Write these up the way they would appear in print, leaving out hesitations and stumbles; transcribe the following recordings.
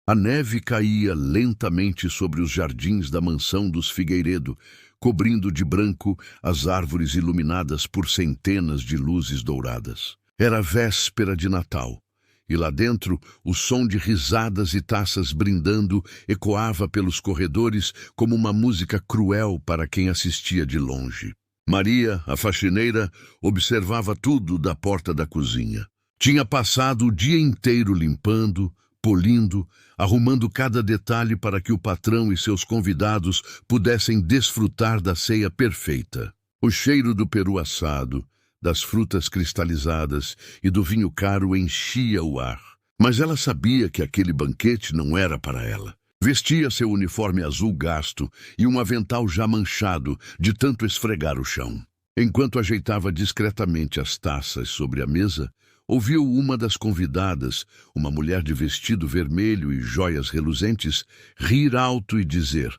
A neve caía lentamente sobre os jardins da mansão dos Figueiredo, cobrindo de branco as árvores iluminadas por centenas de luzes douradas. Era véspera de Natal, e lá dentro o som de risadas e taças brindando ecoava pelos corredores como uma música cruel para quem assistia de longe. Maria, a faxineira, observava tudo da porta da cozinha. Tinha passado o dia inteiro limpando, polindo, arrumando cada detalhe para que o patrão e seus convidados pudessem desfrutar da ceia perfeita. O cheiro do peru assado, das frutas cristalizadas e do vinho caro enchia o ar. Mas ela sabia que aquele banquete não era para ela. Vestia seu uniforme azul gasto e um avental já manchado de tanto esfregar o chão. Enquanto ajeitava discretamente as taças sobre a mesa, ouviu uma das convidadas, uma mulher de vestido vermelho e joias reluzentes, rir alto e dizer: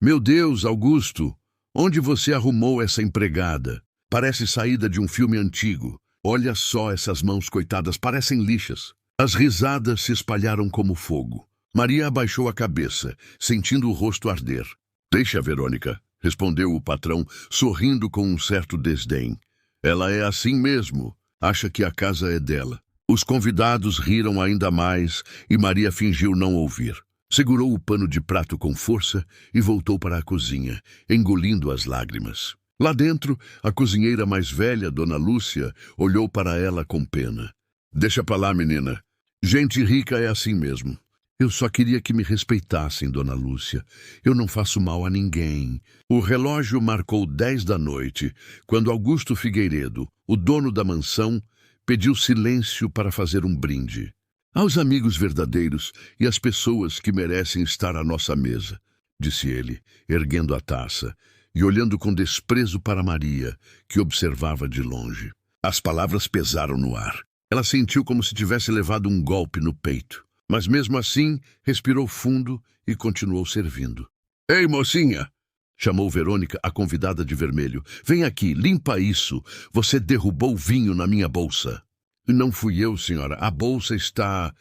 "Meu Deus, Augusto, onde você arrumou essa empregada? Parece saída de um filme antigo. Olha só essas mãos coitadas, parecem lixas." As risadas se espalharam como fogo. Maria abaixou a cabeça, sentindo o rosto arder. "Deixa, Verônica", respondeu o patrão, sorrindo com um certo desdém. "Ela é assim mesmo. Acha que a casa é dela." Os convidados riram ainda mais e Maria fingiu não ouvir. Segurou o pano de prato com força e voltou para a cozinha, engolindo as lágrimas. Lá dentro, a cozinheira mais velha, Dona Lúcia, olhou para ela com pena. "Deixa pra lá, menina. Gente rica é assim mesmo." "Eu só queria que me respeitassem, Dona Lúcia. Eu não faço mal a ninguém." O relógio marcou 10 da noite, quando Augusto Figueiredo, o dono da mansão, pediu silêncio para fazer um brinde. "Aos amigos verdadeiros e às pessoas que merecem estar à nossa mesa", disse ele, erguendo a taça e olhando com desprezo para Maria, que observava de longe. As palavras pesaram no ar. Ela sentiu como se tivesse levado um golpe no peito. Mas mesmo assim, respirou fundo e continuou servindo. "Ei, mocinha!" chamou Verônica, a convidada de vermelho. "Vem aqui, limpa isso. Você derrubou vinho na minha bolsa." "Não fui eu, senhora. A bolsa está..."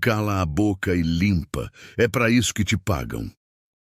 "Cala a boca e limpa. É para isso que te pagam."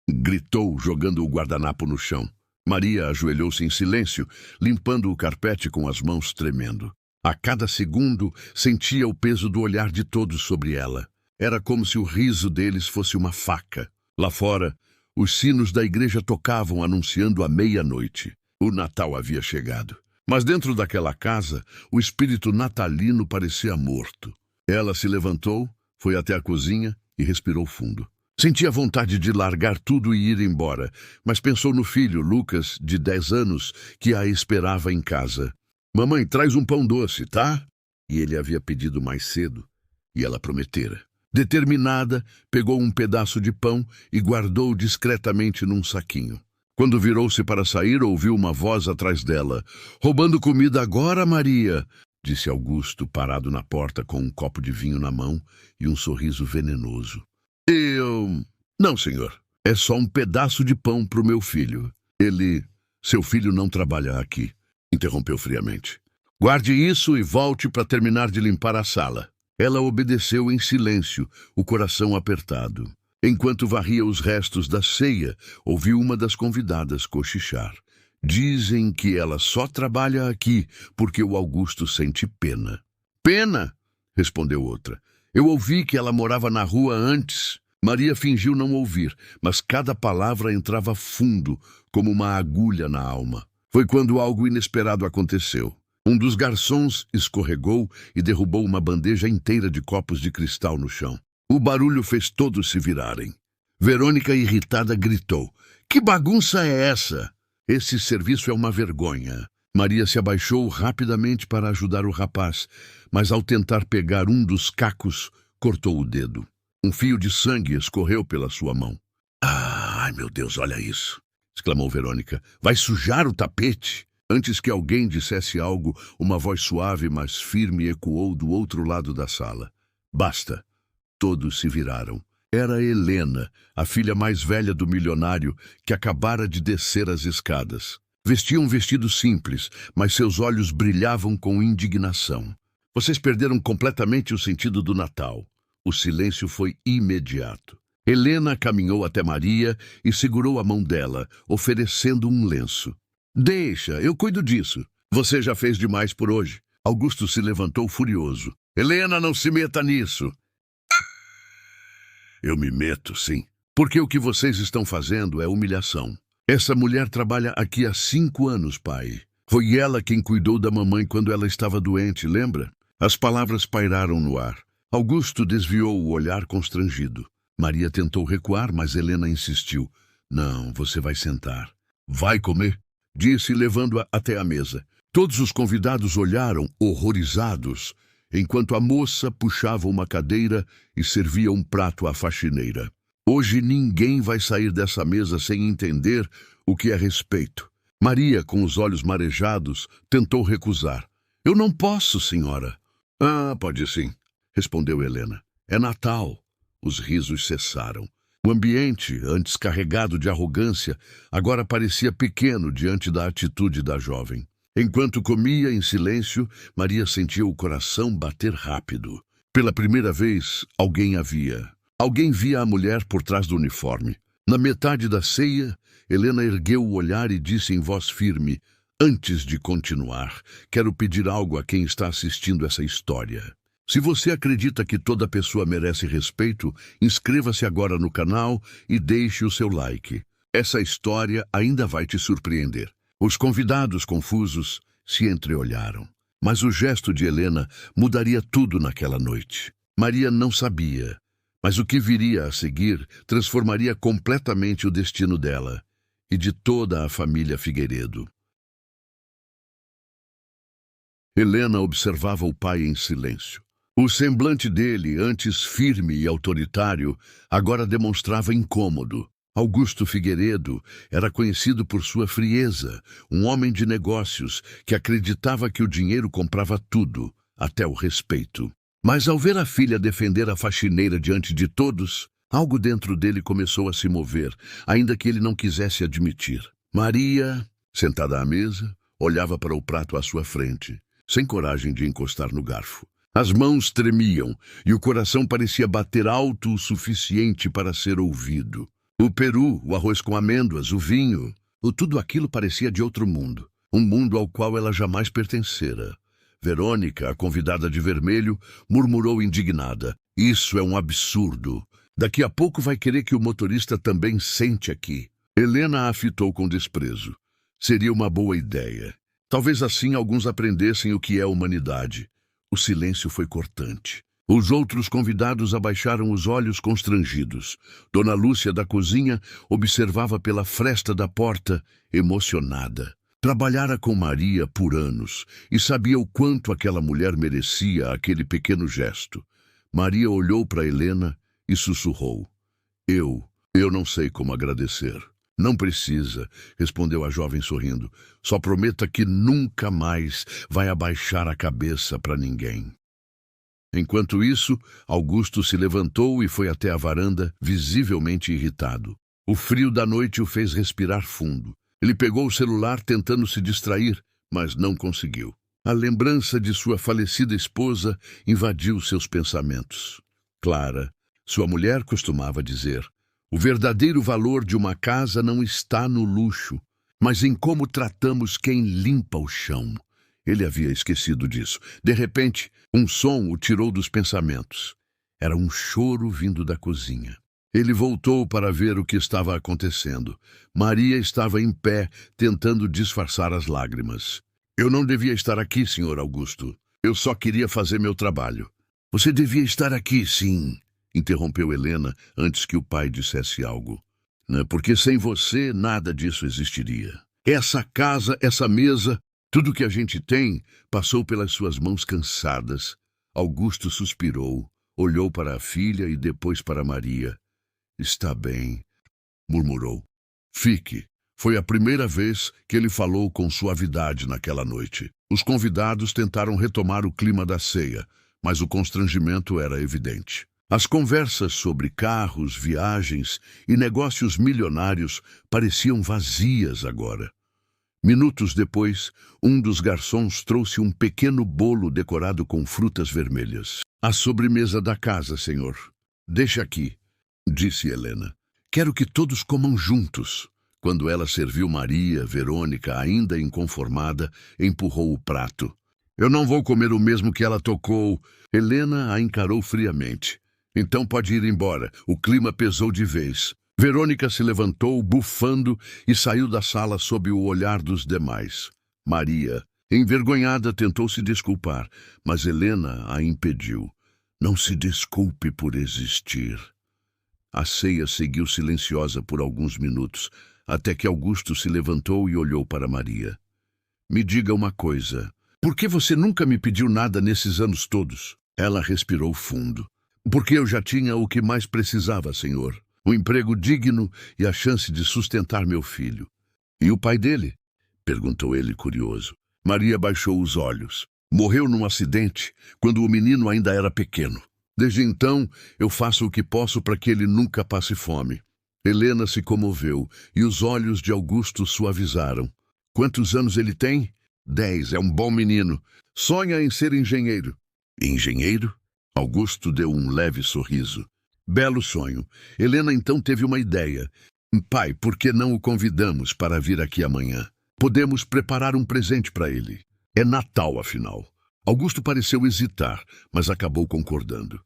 Gritou, jogando o guardanapo no chão. Maria ajoelhou-se em silêncio, limpando o carpete com as mãos tremendo. A cada segundo, sentia o peso do olhar de todos sobre ela. Era como se o riso deles fosse uma faca. Lá fora, os sinos da igreja tocavam anunciando a meia-noite. O Natal havia chegado. Mas dentro daquela casa, o espírito natalino parecia morto. Ela se levantou, foi até a cozinha e respirou fundo. Sentia vontade de largar tudo e ir embora, mas pensou no filho, Lucas, de 10 anos, que a esperava em casa. "Mamãe, traz um pão doce, tá?" E ele havia pedido mais cedo, e ela prometera. Determinada, pegou um pedaço de pão e guardou discretamente num saquinho. Quando virou-se para sair, ouviu uma voz atrás dela. "Roubando comida agora, Maria?" disse Augusto, parado na porta com um copo de vinho na mão e um sorriso venenoso. Não, senhor. É só um pedaço de pão para o meu filho. Seu filho não trabalha aqui", interrompeu friamente. "Guarde isso e volte para terminar de limpar a sala." Ela obedeceu em silêncio, o coração apertado. Enquanto varria os restos da ceia, ouviu uma das convidadas cochichar. "Dizem que ela só trabalha aqui porque o Augusto sente pena." "Pena?" respondeu outra. "Eu ouvi que ela morava na rua antes." Maria fingiu não ouvir, mas cada palavra entrava fundo, como uma agulha na alma. Foi quando algo inesperado aconteceu. Um dos garçons escorregou e derrubou uma bandeja inteira de copos de cristal no chão. O barulho fez todos se virarem. Verônica, irritada, gritou: "Que bagunça é essa? Esse serviço é uma vergonha." Maria se abaixou rapidamente para ajudar o rapaz, mas ao tentar pegar um dos cacos, cortou o dedo. Um fio de sangue escorreu pela sua mão. Ai, meu Deus, olha isso!" exclamou Verônica. "Vai sujar o tapete?" Antes que alguém dissesse algo, uma voz suave, mas firme, ecoou do outro lado da sala. "Basta." Todos se viraram. Era Helena, a filha mais velha do milionário, que acabara de descer as escadas. Vestia um vestido simples, mas seus olhos brilhavam com indignação. "Vocês perderam completamente o sentido do Natal. O silêncio foi imediato. Helena caminhou até Maria e segurou a mão dela, oferecendo um lenço. Deixa, eu cuido disso. Você já fez demais por hoje. Augusto se levantou furioso. Helena, não se meta nisso. Eu me meto, sim. Porque o que vocês estão fazendo é humilhação. Essa mulher trabalha aqui há 5 anos, pai. Foi ela quem cuidou da mamãe quando ela estava doente, lembra? As palavras pairaram no ar. Augusto desviou o olhar constrangido. Maria tentou recuar, mas Helena insistiu. Não, você vai sentar. Vai comer? Disse, levando-a até a mesa. Todos os convidados olharam, horrorizados, enquanto a moça puxava uma cadeira e servia um prato à faxineira. Hoje ninguém vai sair dessa mesa sem entender o que é respeito. Maria, com os olhos marejados, tentou recusar. Eu não posso, senhora. Ah, pode sim, respondeu Helena. É Natal. Os risos cessaram. O ambiente, antes carregado de arrogância, agora parecia pequeno diante da atitude da jovem. Enquanto comia em silêncio, Maria sentia o coração bater rápido. Pela primeira vez, alguém a via. Alguém via a mulher por trás do uniforme. Na metade da ceia, Helena ergueu o olhar e disse em voz firme, antes de continuar, quero pedir algo a quem está assistindo essa história. Se você acredita que toda pessoa merece respeito, inscreva-se agora no canal e deixe o seu like. Essa história ainda vai te surpreender. Os convidados, confusos, se entreolharam. Mas o gesto de Helena mudaria tudo naquela noite. Maria não sabia, mas o que viria a seguir transformaria completamente o destino dela e de toda a família Figueiredo. Helena observava o pai em silêncio. O semblante dele, antes firme e autoritário, agora demonstrava incômodo. Augusto Figueiredo era conhecido por sua frieza, um homem de negócios que acreditava que o dinheiro comprava tudo, até o respeito. Mas ao ver a filha defender a faxineira diante de todos, algo dentro dele começou a se mover, ainda que ele não quisesse admitir. Maria, sentada à mesa, olhava para o prato à sua frente, sem coragem de encostar no garfo. As mãos tremiam e o coração parecia bater alto o suficiente para ser ouvido. O peru, o arroz com amêndoas, o vinho, tudo aquilo parecia de outro mundo. Um mundo ao qual ela jamais pertencera. Verônica, a convidada de vermelho, murmurou indignada. Isso é um absurdo. Daqui a pouco vai querer que o motorista também sente aqui. Helena a fitou com desprezo. Seria uma boa ideia. Talvez assim alguns aprendessem o que é humanidade. O silêncio foi cortante. Os outros convidados abaixaram os olhos constrangidos. Dona Lúcia, da cozinha, observava pela fresta da porta, emocionada. Trabalhara com Maria por anos e sabia o quanto aquela mulher merecia aquele pequeno gesto. Maria olhou para Helena e sussurrou. Eu não sei como agradecer. Não precisa, respondeu a jovem sorrindo. Só prometa que nunca mais vai abaixar a cabeça para ninguém. Enquanto isso, Augusto se levantou e foi até a varanda, visivelmente irritado. O frio da noite o fez respirar fundo. Ele pegou o celular tentando se distrair, mas não conseguiu. A lembrança de sua falecida esposa invadiu seus pensamentos. Clara, sua mulher, costumava dizer, o verdadeiro valor de uma casa não está no luxo, mas em como tratamos quem limpa o chão. Ele havia esquecido disso. De repente, um som o tirou dos pensamentos. Era um choro vindo da cozinha. Ele voltou para ver o que estava acontecendo. Maria estava em pé, tentando disfarçar as lágrimas. Eu não devia estar aqui, Sr. Augusto. Eu só queria fazer meu trabalho. Você devia estar aqui, sim, interrompeu Helena antes que o pai dissesse algo. Porque sem você nada disso existiria. Essa casa, essa mesa, tudo que a gente tem, passou pelas suas mãos cansadas. Augusto suspirou, olhou para a filha e depois para Maria. Está bem, murmurou. Fique. Foi a primeira vez que ele falou com suavidade naquela noite. Os convidados tentaram retomar o clima da ceia, mas o constrangimento era evidente. As conversas sobre carros, viagens e negócios milionários pareciam vazias agora. Minutos depois, um dos garçons trouxe um pequeno bolo decorado com frutas vermelhas. A sobremesa da casa, senhor. Deixa aqui, disse Helena. Quero que todos comam juntos. Quando ela serviu Maria, Verônica, ainda inconformada, empurrou o prato. Eu não vou comer o mesmo que ela tocou. Helena a encarou friamente. Então pode ir embora. O clima pesou de vez. Verônica se levantou, bufando, e saiu da sala sob o olhar dos demais. Maria, envergonhada, tentou se desculpar, mas Helena a impediu. Não se desculpe por existir. A ceia seguiu silenciosa por alguns minutos, até que Augusto se levantou e olhou para Maria. Me diga uma coisa. Por que você nunca me pediu nada nesses anos todos? Ela respirou fundo. Porque eu já tinha o que mais precisava, senhor. Um emprego digno e a chance de sustentar meu filho. E o pai dele? Perguntou ele curioso. Maria baixou os olhos. Morreu num acidente, quando o menino ainda era pequeno. Desde então, eu faço o que posso para que ele nunca passe fome. Helena se comoveu e os olhos de Augusto suavizaram. Quantos anos ele tem? 10, é um bom menino. Sonha em ser engenheiro. Engenheiro? Augusto deu um leve sorriso. Belo sonho. Helena então teve uma ideia. Pai, por que não o convidamos para vir aqui amanhã? Podemos preparar um presente para ele. É Natal, afinal. Augusto pareceu hesitar, mas acabou concordando.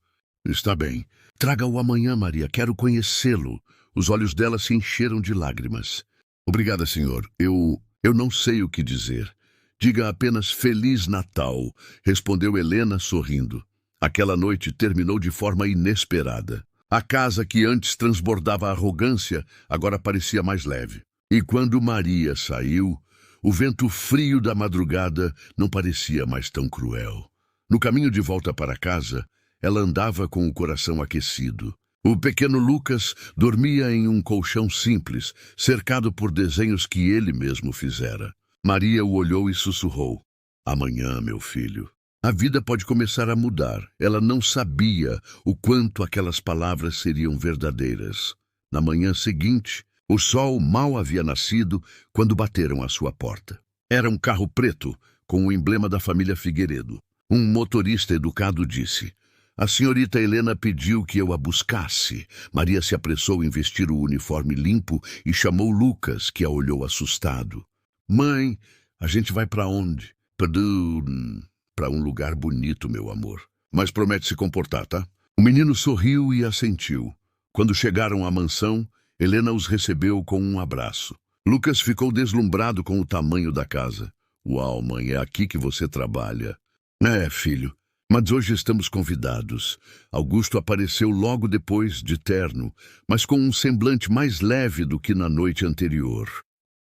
Está bem. Traga-o amanhã, Maria. Quero conhecê-lo. Os olhos dela se encheram de lágrimas. Obrigada, senhor. Eu não sei o que dizer. Diga apenas Feliz Natal, respondeu Helena sorrindo. Aquela noite terminou de forma inesperada. A casa que antes transbordava arrogância, agora parecia mais leve. E quando Maria saiu, o vento frio da madrugada não parecia mais tão cruel. No caminho de volta para casa, ela andava com o coração aquecido. O pequeno Lucas dormia em um colchão simples, cercado por desenhos que ele mesmo fizera. Maria o olhou e sussurrou. Amanhã, meu filho. A vida pode começar a mudar. Ela não sabia o quanto aquelas palavras seriam verdadeiras. Na manhã seguinte, o sol mal havia nascido quando bateram à sua porta. Era um carro preto, com o emblema da família Figueiredo. Um motorista educado disse: a senhorita Helena pediu que eu a buscasse. Maria se apressou em vestir o uniforme limpo e chamou Lucas, que a olhou assustado. Mãe, a gente vai para onde? Para um lugar bonito, meu amor. Mas promete se comportar, tá? O menino sorriu e assentiu. Quando chegaram à mansão, Helena os recebeu com um abraço. Lucas ficou deslumbrado com o tamanho da casa. Uau, mãe, é aqui que você trabalha. É, filho. Mas hoje estamos convidados. Augusto apareceu logo depois de terno, mas com um semblante mais leve do que na noite anterior.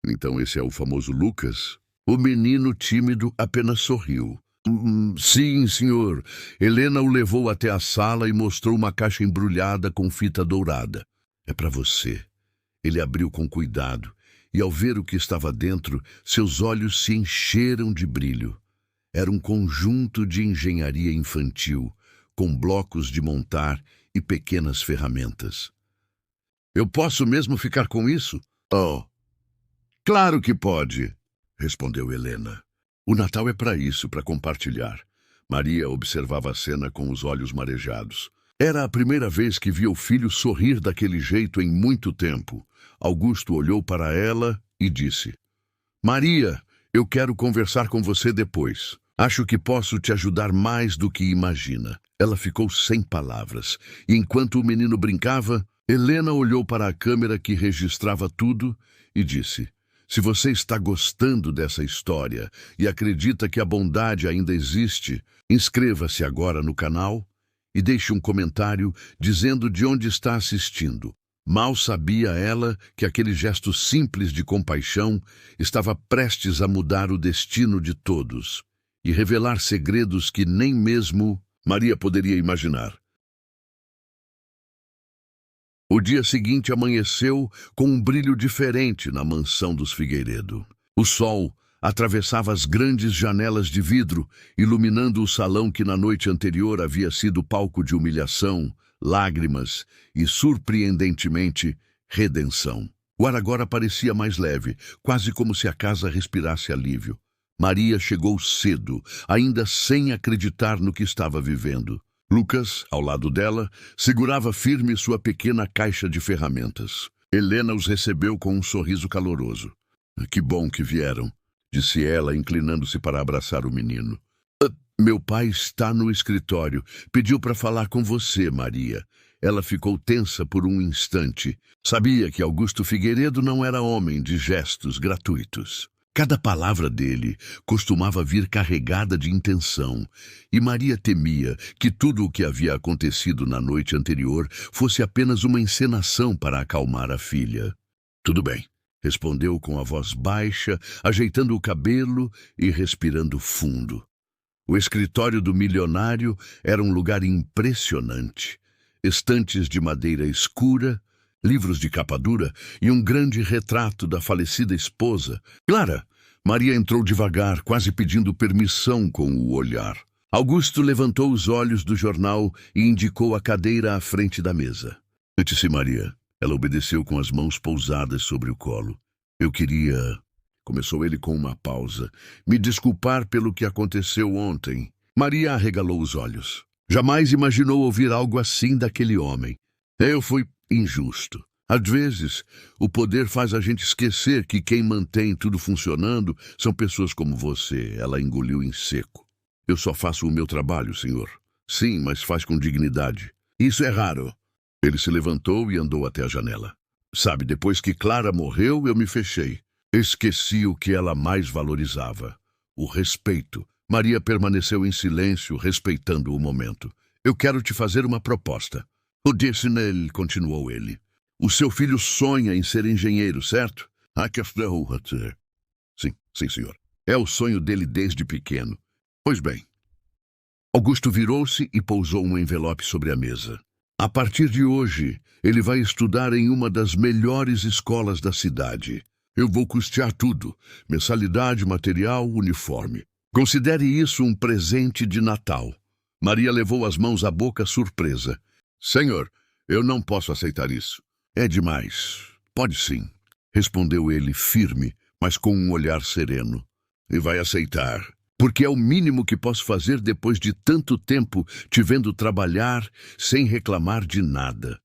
Então esse é o famoso Lucas? O menino tímido apenas sorriu. Sim, senhor. Helena o levou até a sala e mostrou uma caixa embrulhada com fita dourada. É para você. Ele abriu com cuidado, e ao ver o que estava dentro, seus olhos se encheram de brilho. Era um conjunto de engenharia infantil, com blocos de montar e pequenas ferramentas. Eu posso mesmo ficar com isso? Oh, claro que pode, respondeu Helena. O Natal é para isso, para compartilhar. Maria observava a cena com os olhos marejados. Era a primeira vez que via o filho sorrir daquele jeito em muito tempo. Augusto olhou para ela e disse: Maria, eu quero conversar com você depois. Acho que posso te ajudar mais do que imagina. Ela ficou sem palavras, e enquanto o menino brincava, Helena olhou para a câmera que registrava tudo e disse: se você está gostando dessa história e acredita que a bondade ainda existe, inscreva-se agora no canal e deixe um comentário dizendo de onde está assistindo. Mal sabia ela que aquele gesto simples de compaixão estava prestes a mudar o destino de todos e revelar segredos que nem mesmo Maria poderia imaginar. O dia seguinte amanheceu com um brilho diferente na mansão dos Figueiredo. O sol atravessava as grandes janelas de vidro, iluminando o salão que na noite anterior havia sido palco de humilhação, lágrimas e, surpreendentemente, redenção. O ar agora parecia mais leve, quase como se a casa respirasse alívio. Maria chegou cedo, ainda sem acreditar no que estava vivendo. Lucas, ao lado dela, segurava firme sua pequena caixa de ferramentas. Helena os recebeu com um sorriso caloroso. Que bom que vieram, disse ela, inclinando-se para abraçar o menino. Meu pai está no escritório. Pediu para falar com você, Maria. Ela ficou tensa por um instante. Sabia que Augusto Figueiredo não era homem de gestos gratuitos. Cada palavra dele costumava vir carregada de intenção, e Maria temia que tudo o que havia acontecido na noite anterior fosse apenas uma encenação para acalmar a filha. Tudo bem, respondeu com a voz baixa, ajeitando o cabelo e respirando fundo. O escritório do milionário era um lugar impressionante. Estantes de madeira escura, livros de capa dura e um grande retrato da falecida esposa. Clara! Maria entrou devagar, quase pedindo permissão com o olhar. Augusto levantou os olhos do jornal e indicou a cadeira à frente da mesa. Sente-se, Maria. Ela obedeceu com as mãos pousadas sobre o colo. Eu queria... Começou ele com uma pausa. Me desculpar pelo que aconteceu ontem. Maria arregalou os olhos. Jamais imaginou ouvir algo assim daquele homem. Eu fui injusto. Às vezes, o poder faz a gente esquecer que quem mantém tudo funcionando são pessoas como você. Ela engoliu em seco. Eu só faço o meu trabalho, senhor. Sim, mas faz com dignidade. Isso é raro. Ele se levantou e andou até a janela. Sabe, depois que Clara morreu, eu me fechei. Esqueci o que ela mais valorizava. O respeito. Maria permaneceu em silêncio, respeitando o momento. Eu quero te fazer uma proposta. O disse nele, continuou ele. O seu filho sonha em ser engenheiro, certo? Sim, senhor. É o sonho dele desde pequeno. Pois bem. Augusto virou-se e pousou um envelope sobre a mesa. A partir de hoje, ele vai estudar em uma das melhores escolas da cidade. Eu vou custear tudo. Mensalidade, material, uniforme. Considere isso um presente de Natal. Maria levou as mãos à boca surpresa. Senhor, eu não posso aceitar isso. É demais. Pode sim, respondeu ele firme, mas com um olhar sereno. E vai aceitar, porque é o mínimo que posso fazer depois de tanto tempo te vendo trabalhar sem reclamar de nada.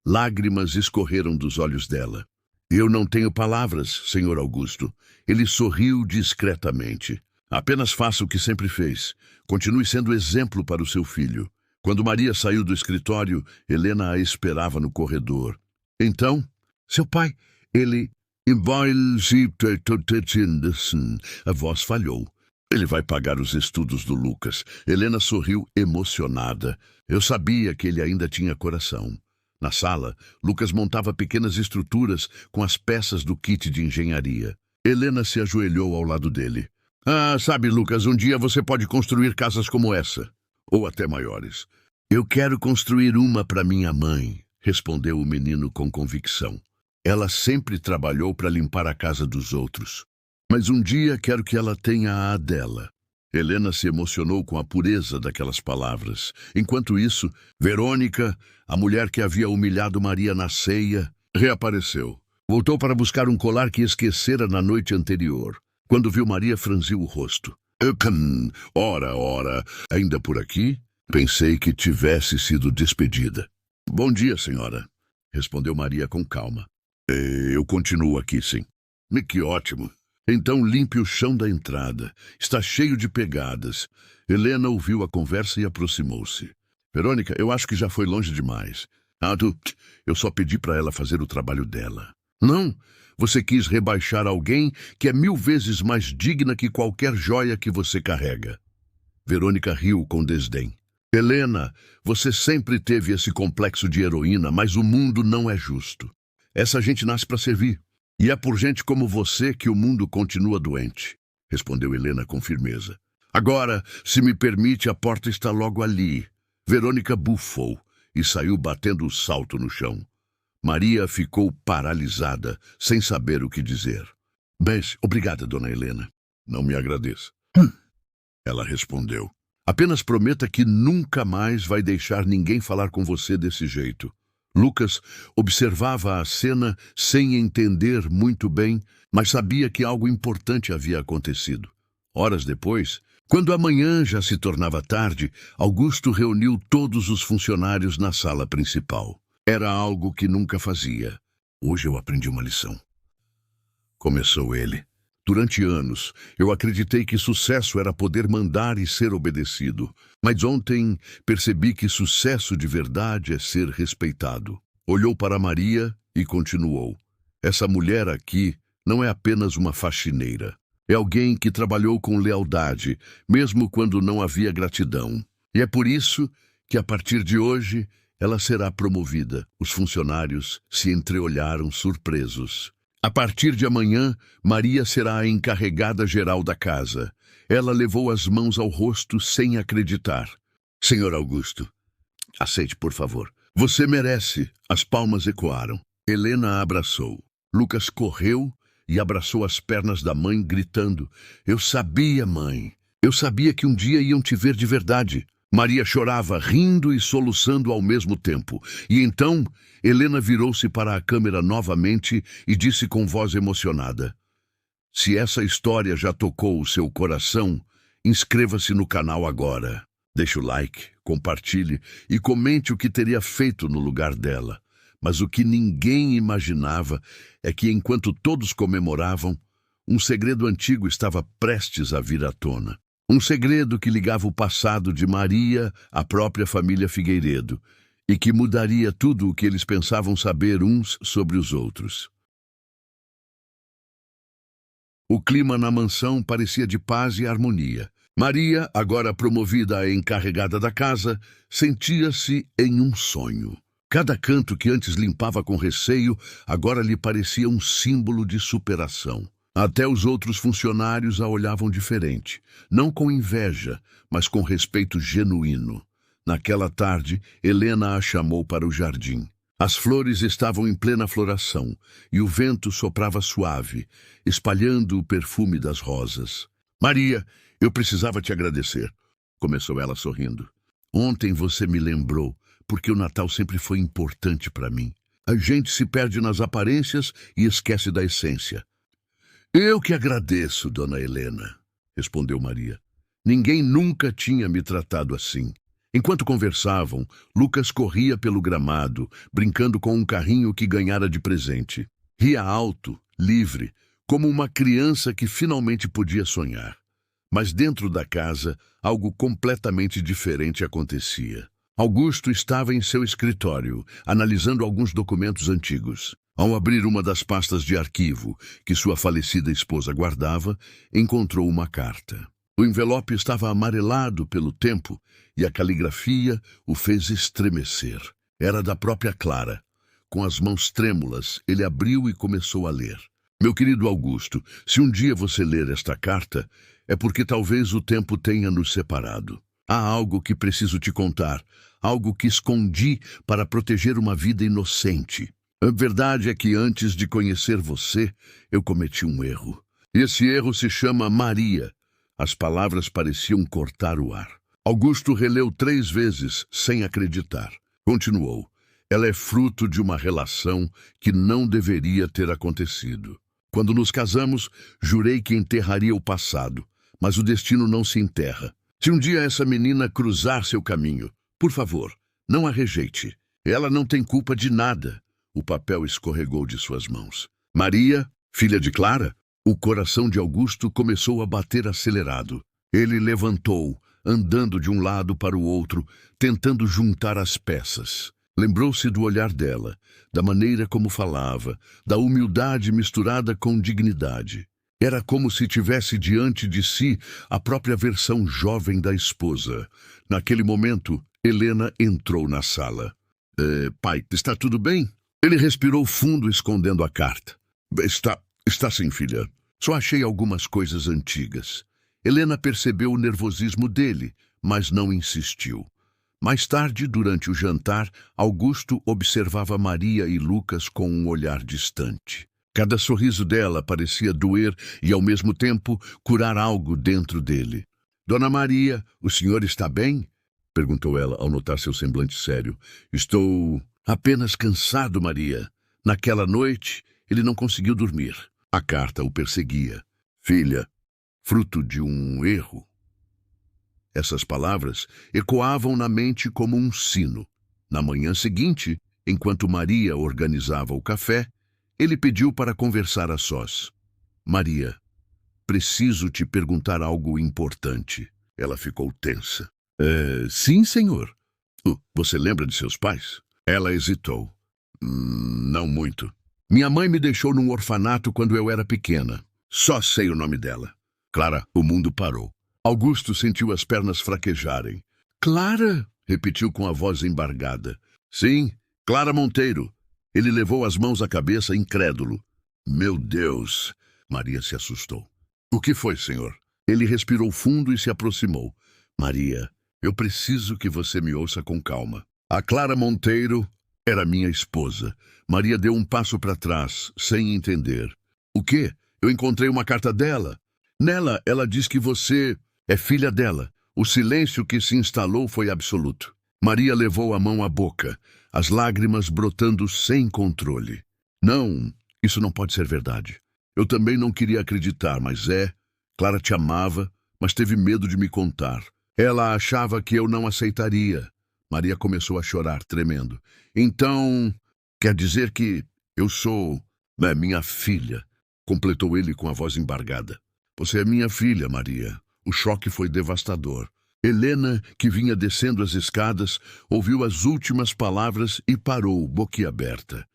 Lágrimas escorreram dos olhos dela. Eu não tenho palavras, senhor Augusto. Ele sorriu discretamente. Apenas faça o que sempre fez. Continue sendo exemplo para o seu filho. Quando Maria saiu do escritório, Helena a esperava no corredor. Então, seu pai, ele... A voz falhou. Ele vai pagar os estudos do Lucas. Helena sorriu emocionada. Eu sabia que ele ainda tinha coração. Na sala, Lucas montava pequenas estruturas com as peças do kit de engenharia. Helena se ajoelhou ao lado dele. Sabe, Lucas, um dia você pode construir casas como essa. Ou até maiores. Eu quero construir uma para minha mãe, respondeu o menino com convicção. Ela sempre trabalhou para limpar a casa dos outros. Mas um dia quero que ela tenha a dela. Helena se emocionou com a pureza daquelas palavras. Enquanto isso, Verônica, a mulher que havia humilhado Maria na ceia, reapareceu. Voltou para buscar um colar que esquecera na noite anterior. Quando viu Maria, franziu o rosto. Ora, ainda por aqui? Pensei que tivesse sido despedida. Bom dia, senhora, respondeu Maria com calma. Eu continuo aqui, sim. Que ótimo. Então limpe o chão da entrada. Está cheio de pegadas. Helena ouviu a conversa e aproximou-se. Verônica, eu acho que já foi longe demais. Eu só pedi para ela fazer o trabalho dela. Não, você quis rebaixar alguém que é 1000 vezes mais digna que qualquer joia que você carrega. Verônica riu com desdém. Helena, você sempre teve esse complexo de heroína, mas o mundo não é justo. Essa gente nasce para servir. E é por gente como você que o mundo continua doente, respondeu Helena com firmeza. Agora, se me permite, a porta está logo ali. Verônica bufou e saiu batendo o salto no chão. Maria ficou paralisada, sem saber o que dizer. Bem, obrigada, dona Helena. Não me agradeça. Ela respondeu. Apenas prometa que nunca mais vai deixar ninguém falar com você desse jeito. Lucas observava a cena sem entender muito bem, mas sabia que algo importante havia acontecido. Horas depois, Quando a manhã já se tornava tarde, Augusto reuniu todos os funcionários na sala principal. Era algo que nunca fazia. Hoje eu aprendi uma lição. Começou ele. Durante anos, eu acreditei que sucesso era poder mandar e ser obedecido. Mas ontem percebi que sucesso de verdade é ser respeitado. Olhou para Maria e continuou. Essa mulher aqui não é apenas uma faxineira. É alguém que trabalhou com lealdade, mesmo quando não havia gratidão. E é por isso que, a partir de hoje, ela será promovida. Os funcionários se entreolharam surpresos. A partir de amanhã, Maria será a encarregada geral da casa. Ela levou as mãos ao rosto sem acreditar. Senhor Augusto, aceite, por favor. Você merece. As palmas ecoaram. Helena a abraçou. Lucas correu e abraçou as pernas da mãe, gritando: Eu sabia, mãe. Eu sabia que um dia iam te ver de verdade. Maria chorava, rindo e soluçando ao mesmo tempo. E então, Helena virou-se para a câmera novamente e disse com voz emocionada: Se essa história já tocou o seu coração, inscreva-se no canal agora. Deixe o like, compartilhe e comente o que teria feito no lugar dela. Mas o que ninguém imaginava é que, enquanto todos comemoravam, um segredo antigo estava prestes a vir à tona. Um segredo que ligava o passado de Maria à própria família Figueiredo e que mudaria tudo o que eles pensavam saber uns sobre os outros. O clima na mansão parecia de paz e harmonia. Maria, agora promovida a encarregada da casa, sentia-se em um sonho. Cada canto que antes limpava com receio, agora lhe parecia um símbolo de superação. Até os outros funcionários a olhavam diferente, não com inveja, mas com respeito genuíno. Naquela tarde, Helena a chamou para o jardim. As flores estavam em plena floração, e o vento soprava suave, espalhando o perfume das rosas. Maria, eu precisava te agradecer, começou ela sorrindo. Ontem você me lembrou, porque o Natal sempre foi importante para mim. A gente se perde nas aparências e esquece da essência. Eu que agradeço, dona Helena, respondeu Maria. Ninguém nunca tinha me tratado assim. Enquanto conversavam, Lucas corria pelo gramado, brincando com um carrinho que ganhara de presente. Ria alto, livre, como uma criança que finalmente podia sonhar. Mas dentro da casa, algo completamente diferente acontecia. Augusto estava em seu escritório, analisando alguns documentos antigos. Ao abrir uma das pastas de arquivo que sua falecida esposa guardava, encontrou uma carta. O envelope estava amarelado pelo tempo e a caligrafia o fez estremecer. Era da própria Clara. Com as mãos trêmulas, ele abriu e começou a ler. Meu querido Augusto, se um dia você ler esta carta, é porque talvez o tempo tenha nos separado. Há algo que preciso te contar, algo que escondi para proteger uma vida inocente. A verdade é que antes de conhecer você, eu cometi um erro. Esse erro se chama Maria. As palavras pareciam cortar o ar. Augusto releu 3 vezes, sem acreditar. Continuou. Ela é fruto de uma relação que não deveria ter acontecido. Quando nos casamos, jurei que enterraria o passado, mas o destino não se enterra. Se um dia essa menina cruzar seu caminho, por favor, não a rejeite. Ela não tem culpa de nada. O papel escorregou de suas mãos. Maria, filha de Clara? O coração de Augusto começou a bater acelerado. Ele levantou, andando de um lado para o outro, tentando juntar as peças. Lembrou-se do olhar dela, da maneira como falava, da humildade misturada com dignidade. Era como se tivesse diante de si a própria versão jovem da esposa. Naquele momento, Helena entrou na sala. Pai, está tudo bem? Ele respirou fundo, escondendo a carta. Está sim, filha. Só achei algumas coisas antigas. Helena percebeu o nervosismo dele, mas não insistiu. Mais tarde, durante o jantar, Augusto observava Maria e Lucas com um olhar distante. Cada sorriso dela parecia doer e, ao mesmo tempo, curar algo dentro dele. Dona Maria, o senhor está bem? Perguntou ela, ao notar seu semblante sério. Estou apenas cansado, Maria. Naquela noite, ele não conseguiu dormir. A carta o perseguia. Filha, fruto de um erro. Essas palavras ecoavam na mente como um sino. Na manhã seguinte, enquanto Maria organizava o café, ele pediu para conversar a sós. Maria, preciso te perguntar algo importante. Ela ficou tensa. Sim, senhor. Você lembra de seus pais? Ela hesitou. Não muito. Minha mãe me deixou num orfanato quando eu era pequena. Só sei o nome dela. Clara, o mundo parou. Augusto sentiu as pernas fraquejarem. Clara? Repetiu com a voz embargada. Sim, Clara Monteiro. Ele levou as mãos à cabeça, incrédulo. Meu Deus! Maria se assustou. O que foi, senhor? Ele respirou fundo e se aproximou. Maria, eu preciso que você me ouça com calma. A Clara Monteiro era minha esposa. Maria deu um passo para trás, sem entender. O quê? Eu encontrei uma carta dela. Nela, ela diz que você é filha dela. O silêncio que se instalou foi absoluto. Maria levou a mão à boca, as lágrimas brotando sem controle. Não, isso não pode ser verdade. Eu também não queria acreditar, mas Clara te amava, mas teve medo de me contar. Ela achava que eu não aceitaria. Maria começou a chorar, tremendo. Então, quer dizer que eu sou minha filha, completou ele com a voz embargada. Você é minha filha, Maria. O choque foi devastador. Helena, que vinha descendo as escadas, ouviu as últimas palavras e parou, boquiaberta.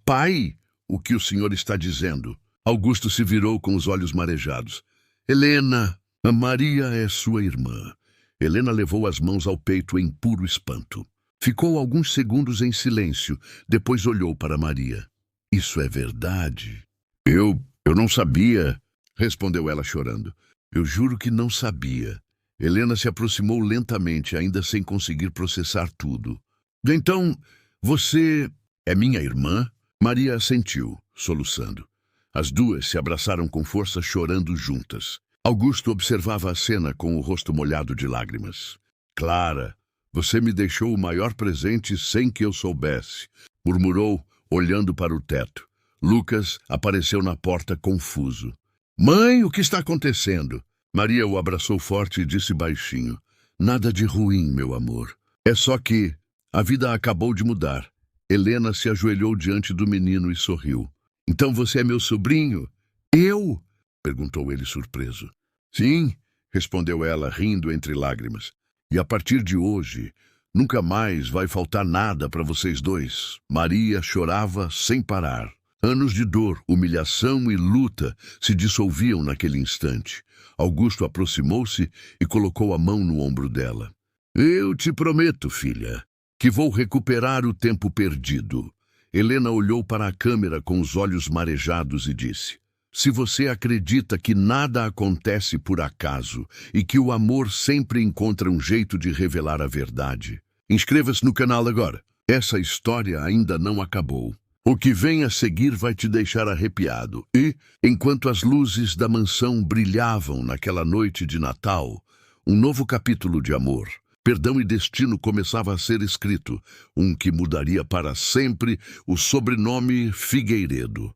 Pai, o que o senhor está dizendo? Augusto se virou com os olhos marejados. Helena, a Maria é sua irmã. Helena levou as mãos ao peito em puro espanto. Ficou alguns segundos em silêncio, depois olhou para Maria. Isso é verdade? Eu não sabia, respondeu ela chorando. Eu juro que não sabia. Helena se aproximou lentamente, ainda sem conseguir processar tudo. Então, você é minha irmã? Maria assentiu, soluçando. As duas se abraçaram com força, chorando juntas. Augusto observava a cena com o rosto molhado de lágrimas. Clara, você me deixou o maior presente sem que eu soubesse, murmurou, olhando para o teto. Lucas apareceu na porta confuso. Mãe, o que está acontecendo? Maria o abraçou forte e disse baixinho. Nada de ruim, meu amor. É só que a vida acabou de mudar. Helena se ajoelhou diante do menino e sorriu. Então você é meu sobrinho? Eu? Perguntou ele surpreso. Sim, respondeu ela, rindo entre lágrimas. E a partir de hoje, nunca mais vai faltar nada para vocês dois. Maria chorava sem parar. Anos de dor, humilhação e luta se dissolviam naquele instante. Augusto aproximou-se e colocou a mão no ombro dela. Eu te prometo, filha, que vou recuperar o tempo perdido. Helena olhou para a câmera com os olhos marejados e disse: se você acredita que nada acontece por acaso e que o amor sempre encontra um jeito de revelar a verdade, inscreva-se no canal agora. Essa história ainda não acabou. O que vem a seguir vai te deixar arrepiado. E, enquanto as luzes da mansão brilhavam naquela noite de Natal, um novo capítulo de amor, perdão e destino começava a ser escrito, um que mudaria para sempre o sobrenome Figueiredo.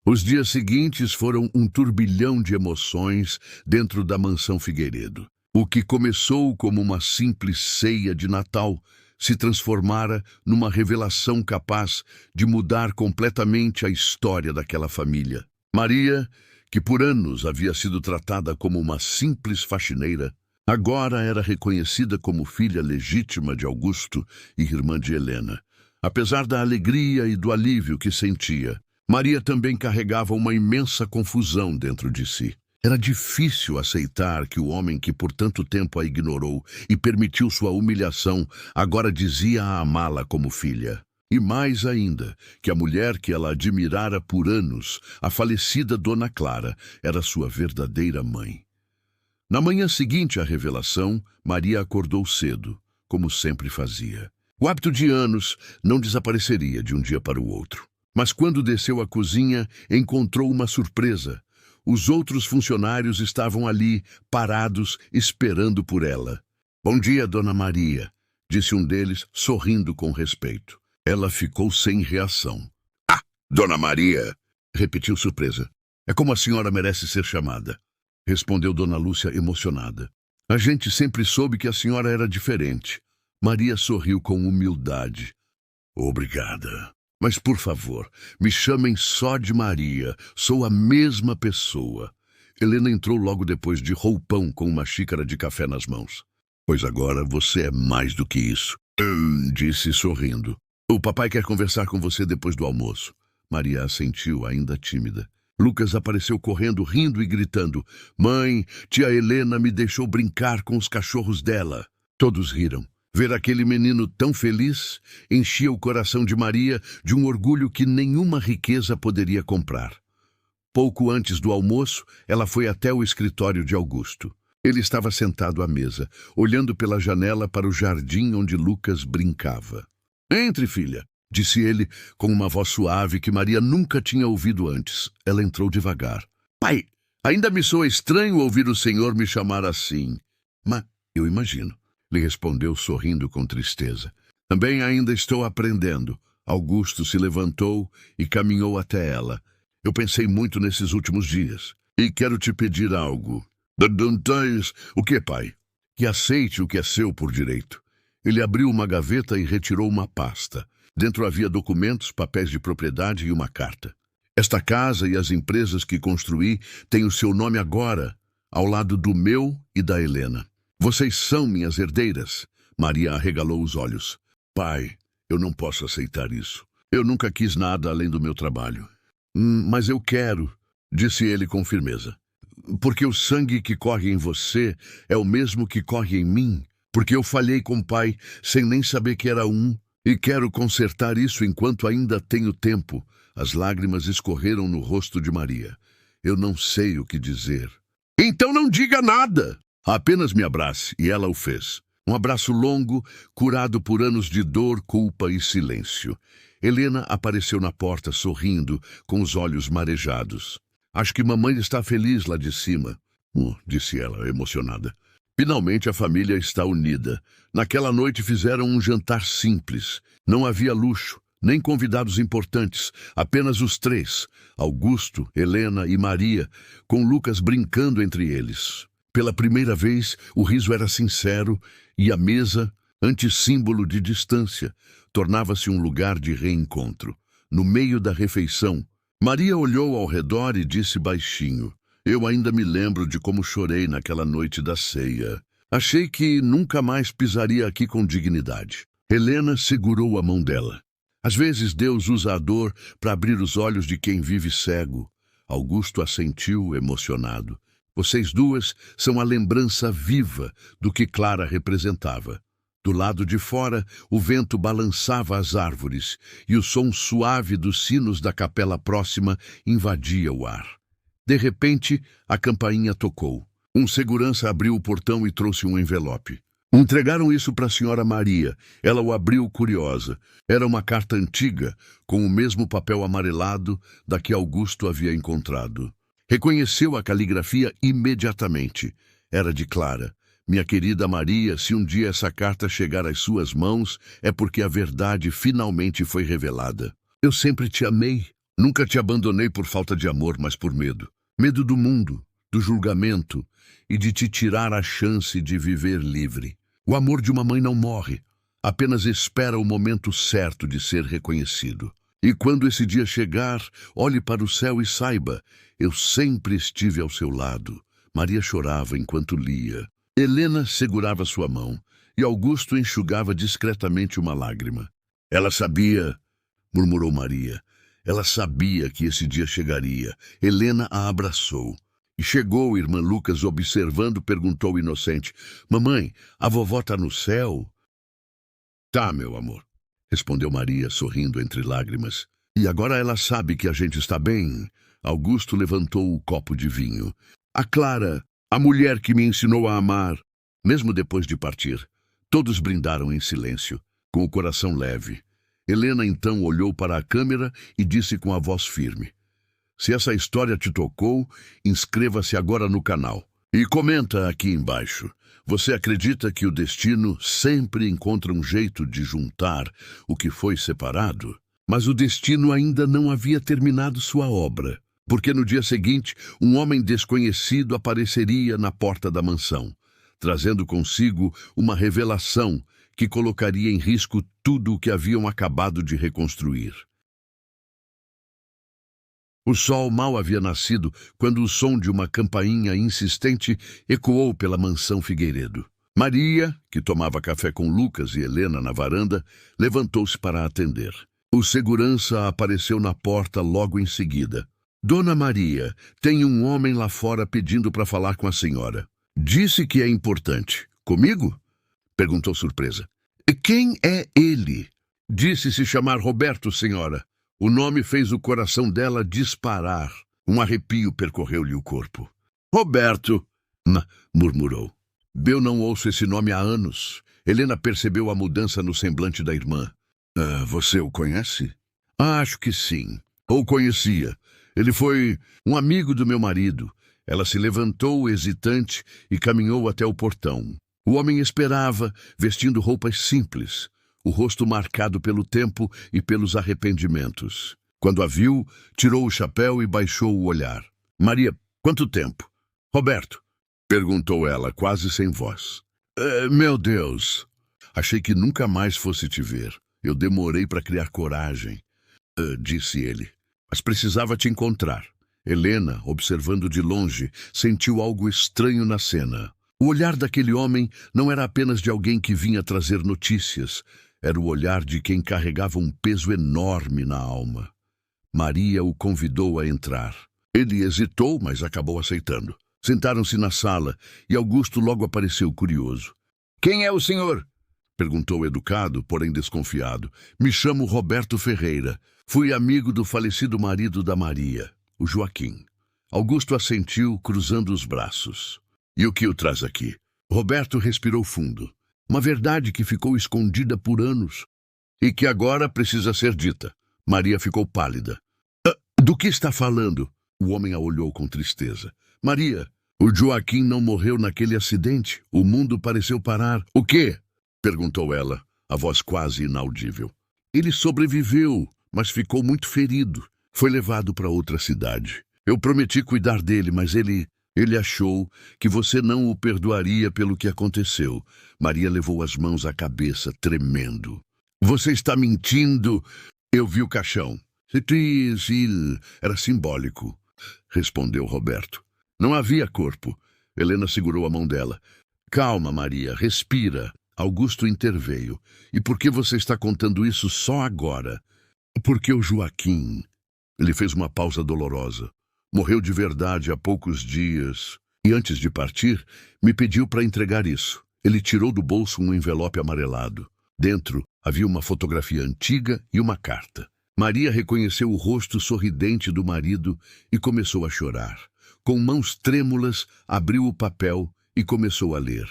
Os dias seguintes foram um turbilhão de emoções dentro da mansão Figueiredo. O que começou como uma simples ceia de Natal se transformara numa revelação capaz de mudar completamente a história daquela família. Maria, que por anos havia sido tratada como uma simples faxineira, agora era reconhecida como filha legítima de Augusto e irmã de Helena. Apesar da alegria e do alívio que sentia, Maria também carregava uma imensa confusão dentro de si. Era difícil aceitar que o homem que por tanto tempo a ignorou e permitiu sua humilhação agora dizia amá-la como filha. E mais ainda, que a mulher que ela admirara por anos, a falecida Dona Clara, era sua verdadeira mãe. Na manhã seguinte à revelação, Maria acordou cedo, como sempre fazia. O hábito de anos não desapareceria de um dia para o outro. Mas quando desceu à cozinha, encontrou uma surpresa. Os outros funcionários estavam ali, parados, esperando por ela. Bom dia, Dona Maria, disse um deles, sorrindo com respeito. Ela ficou sem reação. Ah, Dona Maria, repetiu surpresa. É como a senhora merece ser chamada. respondeu Dona Lúcia emocionada. A gente sempre soube que a senhora era diferente. Maria sorriu com humildade. Obrigada. Mas, por favor, me chamem só de Maria. Sou a mesma pessoa. Helena entrou logo depois de roupão com uma xícara de café nas mãos. Pois agora você é mais do que isso, disse sorrindo. O papai quer conversar com você depois do almoço. Maria assentiu, ainda tímida. Lucas apareceu correndo, rindo e gritando. Mãe, tia Helena me deixou brincar com os cachorros dela. Todos riram. Ver aquele menino tão feliz enchia o coração de Maria de um orgulho que nenhuma riqueza poderia comprar. Pouco antes do almoço, ela foi até o escritório de Augusto. Ele estava sentado à mesa, olhando pela janela para o jardim onde Lucas brincava. Entre, filha, disse ele com uma voz suave que Maria nunca tinha ouvido antes. Ela entrou devagar. Pai, ainda me soa estranho ouvir o senhor me chamar assim. Mas eu imagino. Lhe respondeu sorrindo com tristeza. Também ainda estou aprendendo. Augusto se levantou e caminhou até ela. Eu pensei muito nesses últimos dias. E quero te pedir algo. O que, pai? Que aceite o que é seu por direito. Ele abriu uma gaveta e retirou uma pasta. Dentro havia documentos, papéis de propriedade e uma carta. Esta casa e as empresas que construí têm o seu nome agora, ao lado do meu e da Helena. Vocês são minhas herdeiras. Maria arregalou os olhos. Pai, eu não posso aceitar isso. Eu nunca quis nada além do meu trabalho. Mas eu quero, disse ele com firmeza. Porque o sangue que corre em você é o mesmo que corre em mim. Porque eu falhei com o pai sem nem saber que era um. E quero consertar isso enquanto ainda tenho tempo. As lágrimas escorreram no rosto de Maria. Eu não sei o que dizer. Então não diga nada! Apenas me abrace, e ela o fez. Um abraço longo, curado por anos de dor, culpa e silêncio. Helena apareceu na porta, sorrindo, com os olhos marejados. Acho que mamãe está feliz lá de cima, disse ela, emocionada. Finalmente a família está unida. Naquela noite fizeram um jantar simples. Não havia luxo, nem convidados importantes, apenas os três, Augusto, Helena e Maria, com Lucas brincando entre eles. Pela primeira vez, o riso era sincero e a mesa, antissímbolo de distância, tornava-se um lugar de reencontro. No meio da refeição, Maria olhou ao redor e disse baixinho, eu ainda me lembro de como chorei naquela noite da ceia. Achei que nunca mais pisaria aqui com dignidade. Helena segurou a mão dela. Às vezes Deus usa a dor para abrir os olhos de quem vive cego. Augusto assentiu, emocionado. Vocês duas são a lembrança viva do que Clara representava. Do lado de fora, o vento balançava as árvores e o som suave dos sinos da capela próxima invadia o ar. De repente, a campainha tocou. Um segurança abriu o portão e trouxe um envelope. Entregaram isso para a senhora Maria. Ela o abriu curiosa. Era uma carta antiga, com o mesmo papel amarelado da que Augusto havia encontrado. Reconheceu a caligrafia imediatamente. Era de Clara. Minha querida Maria, se um dia essa carta chegar às suas mãos, é porque a verdade finalmente foi revelada. Eu sempre te amei. Nunca te abandonei por falta de amor, mas por medo. Medo do mundo, do julgamento e de te tirar a chance de viver livre. O amor de uma mãe não morre. Apenas espera o momento certo de ser reconhecido. E quando esse dia chegar, olhe para o céu e saiba, eu sempre estive ao seu lado. Maria chorava enquanto lia. Helena segurava sua mão e Augusto enxugava discretamente uma lágrima. Ela sabia, murmurou Maria. Ela sabia que esse dia chegaria. Helena a abraçou. E chegou, irmã Lucas, observando, perguntou inocente. Mamãe, a vovó está no céu? Tá, meu amor, respondeu Maria, sorrindo entre lágrimas. E agora ela sabe que a gente está bem. Augusto levantou o copo de vinho. A Clara, a mulher que me ensinou a amar. Mesmo depois de partir, todos brindaram em silêncio, com o coração leve. Helena então olhou para a câmera e disse com a voz firme. Se essa história te tocou, inscreva-se agora no canal. E comenta aqui embaixo. Você acredita que o destino sempre encontra um jeito de juntar o que foi separado? Mas o destino ainda não havia terminado sua obra. porque no dia seguinte um homem desconhecido apareceria na porta da mansão, trazendo consigo uma revelação que colocaria em risco tudo o que haviam acabado de reconstruir. O sol mal havia nascido quando o som de uma campainha insistente ecoou pela mansão Figueiredo. Maria, que tomava café com Lucas e Helena na varanda, levantou-se para atender. O segurança apareceu na porta logo em seguida. Dona Maria, tem um homem lá fora pedindo para falar com a senhora. Disse que é importante. Comigo? Perguntou surpresa. Quem é ele? Disse se chamar Roberto, senhora. O nome fez o coração dela disparar. Um arrepio percorreu-lhe o corpo. Roberto, murmurou. Eu não ouço esse nome há anos. Helena percebeu a mudança no semblante da irmã. Você o conhece? Acho que sim. Ou conhecia. Ele foi um amigo do meu marido. Ela se levantou hesitante e caminhou até o portão. O homem esperava, vestindo roupas simples, o rosto marcado pelo tempo e pelos arrependimentos. Quando a viu, tirou o chapéu e baixou o olhar. Maria, quanto tempo? Roberto, perguntou ela, quase sem voz. Meu Deus, achei que nunca mais fosse te ver. Eu demorei para criar coragem, disse ele. Mas precisava te encontrar. Helena, observando de longe, sentiu algo estranho na cena. O olhar daquele homem não era apenas de alguém que vinha trazer notícias. Era o olhar de quem carregava um peso enorme na alma. Maria o convidou a entrar. Ele hesitou, mas acabou aceitando. Sentaram-se na sala e Augusto logo apareceu curioso. Quem é o senhor? Perguntou educado, porém desconfiado. Me chamo Roberto Ferreira. Fui amigo do falecido marido da Maria, o Joaquim. Augusto assentiu, cruzando os braços. E o que o traz aqui? Roberto respirou fundo. Uma verdade que ficou escondida por anos e que agora precisa ser dita. Maria ficou pálida. Do que está falando? O homem a olhou com tristeza. Maria, o Joaquim não morreu naquele acidente? O mundo pareceu parar. O quê? Perguntou ela, a voz quase inaudível. Ele sobreviveu, mas ficou muito ferido. Foi levado para outra cidade. Eu prometi cuidar dele, mas ele achou que você não o perdoaria pelo que aconteceu. Maria levou as mãos à cabeça, tremendo. Você está mentindo? Eu vi o caixão. Era simbólico, respondeu Roberto. Não havia corpo. Helena segurou a mão dela. Calma, Maria, respira. Augusto interveio. E por que você está contando isso só agora? Porque o Joaquim... Ele fez uma pausa dolorosa. Morreu de verdade há poucos dias. E antes de partir, me pediu para entregar isso. Ele tirou do bolso um envelope amarelado. Dentro havia uma fotografia antiga e uma carta. Maria reconheceu o rosto sorridente do marido e começou a chorar. Com mãos trêmulas, abriu o papel e começou a ler.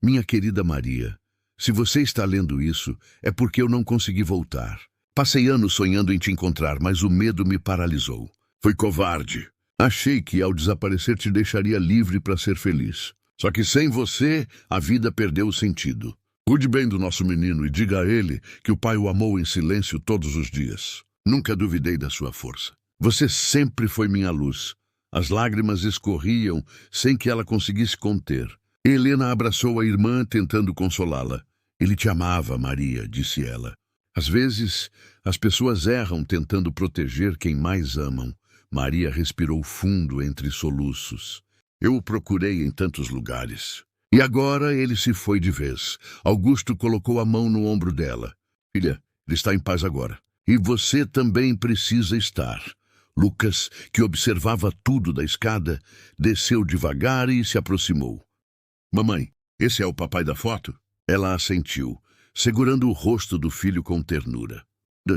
Minha querida Maria, se você está lendo isso, é porque eu não consegui voltar. Passei anos sonhando em te encontrar, mas o medo me paralisou. Foi covarde. Achei que ao desaparecer te deixaria livre para ser feliz. Só que sem você, a vida perdeu o sentido. Cuide bem do nosso menino e diga a ele que o pai o amou em silêncio todos os dias. Nunca duvidei da sua força. Você sempre foi minha luz. As lágrimas escorriam sem que ela conseguisse conter. Helena abraçou a irmã, tentando consolá-la. Ele te amava, Maria, disse ela. Às vezes, as pessoas erram tentando proteger quem mais amam. Maria respirou fundo entre soluços. Eu o procurei em tantos lugares. E agora ele se foi de vez. Augusto colocou a mão no ombro dela. Filha, ele está em paz agora. E você também precisa estar. Lucas, que observava tudo da escada, desceu devagar e se aproximou. Mamãe, esse é o papai da foto? Ela assentiu, segurando o rosto do filho com ternura.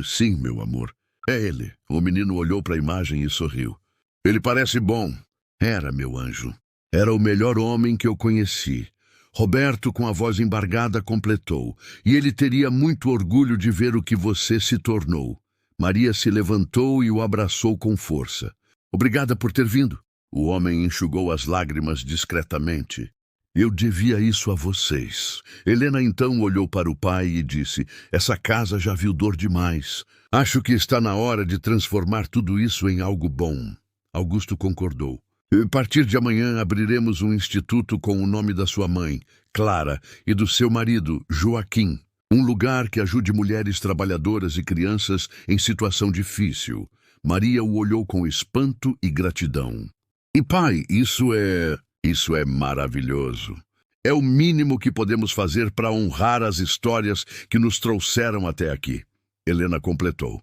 Sim, meu amor. É ele. O menino olhou para a imagem e sorriu. Ele parece bom. Era, meu anjo. Era o melhor homem que eu conheci. Roberto, com a voz embargada, completou. E ele teria muito orgulho de ver o que você se tornou. Maria se levantou e o abraçou com força. Obrigada por ter vindo. O homem enxugou as lágrimas discretamente. Eu devia isso a vocês. Helena então olhou para o pai e disse, essa casa já viu dor demais. Acho que está na hora de transformar tudo isso em algo bom. Augusto concordou. A partir de amanhã abriremos um instituto com o nome da sua mãe, Clara, e do seu marido, Joaquim. Um lugar que ajude mulheres trabalhadoras e crianças em situação difícil. Maria o olhou com espanto e gratidão. E pai, isso é maravilhoso. É o mínimo que podemos fazer para honrar as histórias que nos trouxeram até aqui. Helena completou.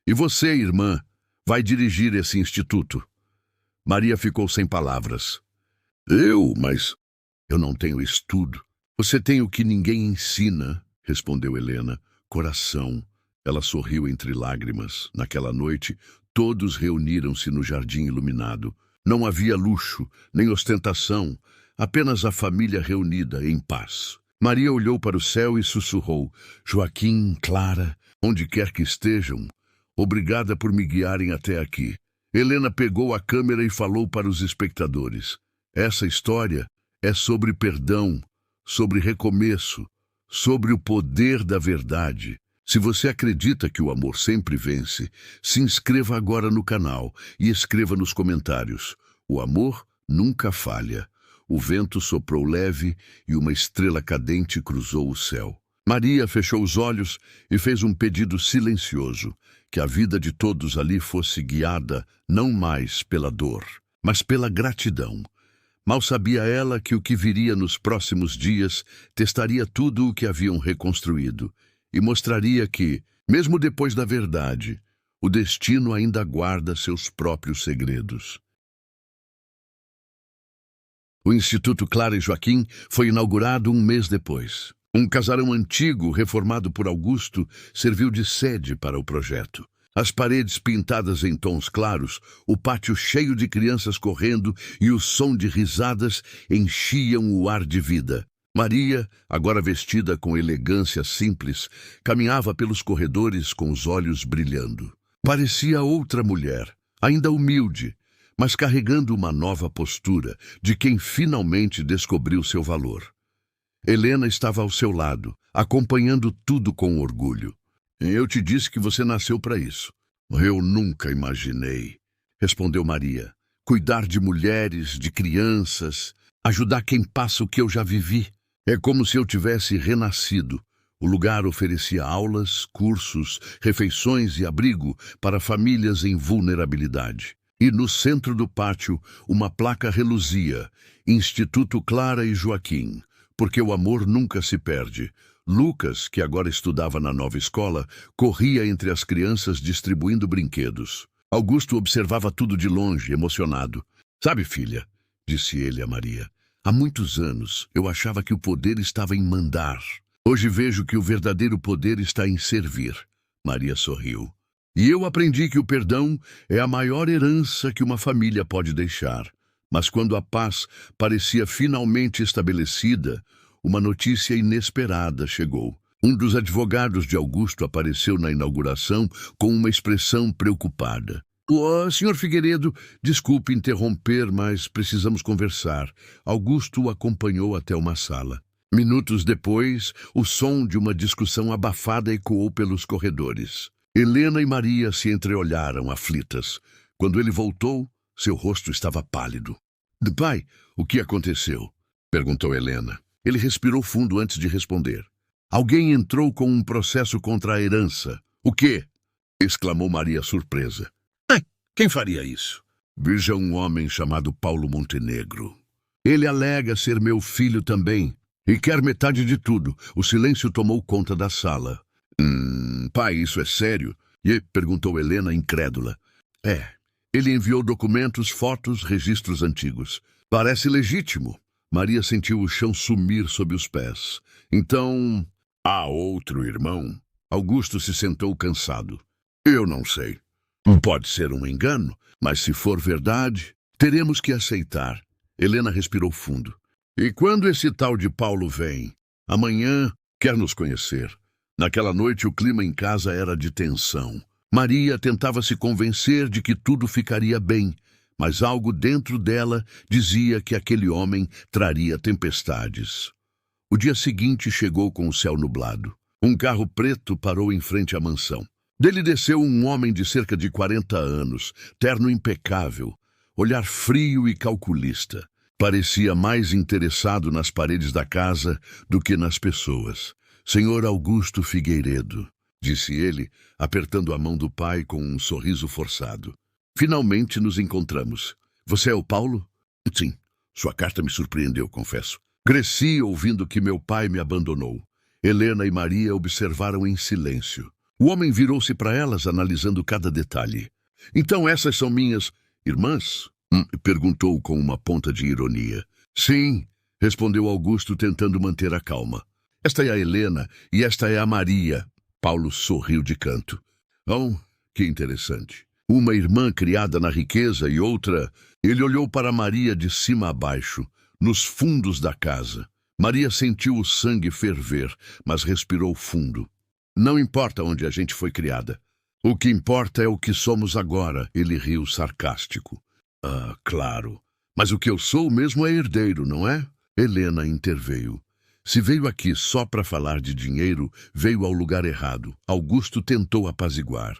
E você, irmã, vai dirigir esse instituto? Maria ficou sem palavras. Mas eu não tenho estudo. Você tem o que ninguém ensina, respondeu Helena. Coração. Ela sorriu entre lágrimas. Naquela noite, todos reuniram-se no jardim iluminado. Não havia luxo, nem ostentação, apenas a família reunida em paz. Maria olhou para o céu e sussurrou: Joaquim, Clara, onde quer que estejam, obrigada por me guiarem até aqui. Helena pegou a câmera e falou para os espectadores. Essa história é sobre perdão, sobre recomeço, sobre o poder da verdade. Se você acredita que o amor sempre vence, se inscreva agora no canal e escreva nos comentários. O amor nunca falha. O vento soprou leve e uma estrela cadente cruzou o céu. Maria fechou os olhos e fez um pedido silencioso, que a vida de todos ali fosse guiada não mais pela dor, mas pela gratidão. Mal sabia ela que o que viria nos próximos dias testaria tudo o que haviam reconstruído e mostraria que, mesmo depois da verdade, o destino ainda guarda seus próprios segredos. O Instituto Clara e Joaquim foi inaugurado um mês depois. Um casarão antigo, reformado por Augusto, serviu de sede para o projeto. As paredes pintadas em tons claros, o pátio cheio de crianças correndo e o som de risadas enchiam o ar de vida. Maria, agora vestida com elegância simples, caminhava pelos corredores com os olhos brilhando. Parecia outra mulher, ainda humilde, mas carregando uma nova postura de quem finalmente descobriu seu valor. Helena estava ao seu lado, acompanhando tudo com orgulho. Eu te disse que você nasceu para isso. Eu nunca imaginei, respondeu Maria. Cuidar de mulheres, de crianças, ajudar quem passa o que eu já vivi. É como se eu tivesse renascido. O lugar oferecia aulas, cursos, refeições e abrigo para famílias em vulnerabilidade. E no centro do pátio, uma placa reluzia: Instituto Clara e Joaquim, porque o amor nunca se perde. Lucas, que agora estudava na nova escola, corria entre as crianças distribuindo brinquedos. Augusto observava tudo de longe, emocionado. Sabe, filha, disse ele a Maria, há muitos anos eu achava que o poder estava em mandar. Hoje vejo que o verdadeiro poder está em servir. Maria sorriu. E eu aprendi que o perdão é a maior herança que uma família pode deixar. Mas quando a paz parecia finalmente estabelecida, uma notícia inesperada chegou. Um dos advogados de Augusto apareceu na inauguração com uma expressão preocupada. Senhor Figueiredo, desculpe interromper, mas precisamos conversar. Augusto o acompanhou até uma sala. Minutos depois, o som de uma discussão abafada ecoou pelos corredores. Helena e Maria se entreolharam aflitas. Quando ele voltou, seu rosto estava pálido. Pai, o que aconteceu? Perguntou Helena. Ele respirou fundo antes de responder. Alguém entrou com um processo contra a herança. O quê? Exclamou Maria surpresa. Quem faria isso? Veja um homem chamado Paulo Montenegro. Ele alega ser meu filho também e quer metade de tudo. O silêncio tomou conta da sala. Pai, isso é sério? Perguntou Helena, incrédula. Ele enviou documentos, fotos, registros antigos. Parece legítimo. Maria sentiu o chão sumir sob os pés. Então, há outro irmão? Augusto se sentou cansado. Eu não sei. Pode ser um engano, mas se for verdade, teremos que aceitar. Helena respirou fundo. E quando esse tal de Paulo vem? Amanhã quer nos conhecer. Naquela noite o clima em casa era de tensão. Maria tentava se convencer de que tudo ficaria bem, mas algo dentro dela dizia que aquele homem traria tempestades. O dia seguinte chegou com o céu nublado. Um carro preto parou em frente à mansão. Dele desceu um homem de cerca de 40 anos, terno impecável, olhar frio e calculista. Parecia mais interessado nas paredes da casa do que nas pessoas. Senhor Augusto Figueiredo, disse ele, apertando a mão do pai com um sorriso forçado. Finalmente nos encontramos. Você é o Paulo? Sim. Sua carta me surpreendeu, confesso. Cresci ouvindo que meu pai me abandonou. Helena e Maria observaram em silêncio. O homem virou-se para elas, analisando cada detalhe. Então essas são minhas irmãs? Perguntou com uma ponta de ironia. Sim, respondeu Augusto, tentando manter a calma. Esta é a Helena e esta é a Maria. Paulo sorriu de canto. Oh, que interessante. Uma irmã criada na riqueza e outra... Ele olhou para Maria de cima a baixo, nos fundos da casa. Maria sentiu o sangue ferver, mas respirou fundo. Não importa onde a gente foi criada. O que importa é o que somos agora, ele riu sarcástico. Ah, claro. Mas o que eu sou mesmo é herdeiro, não é? Helena interveio. Se veio aqui só para falar de dinheiro, veio ao lugar errado. Augusto tentou apaziguar.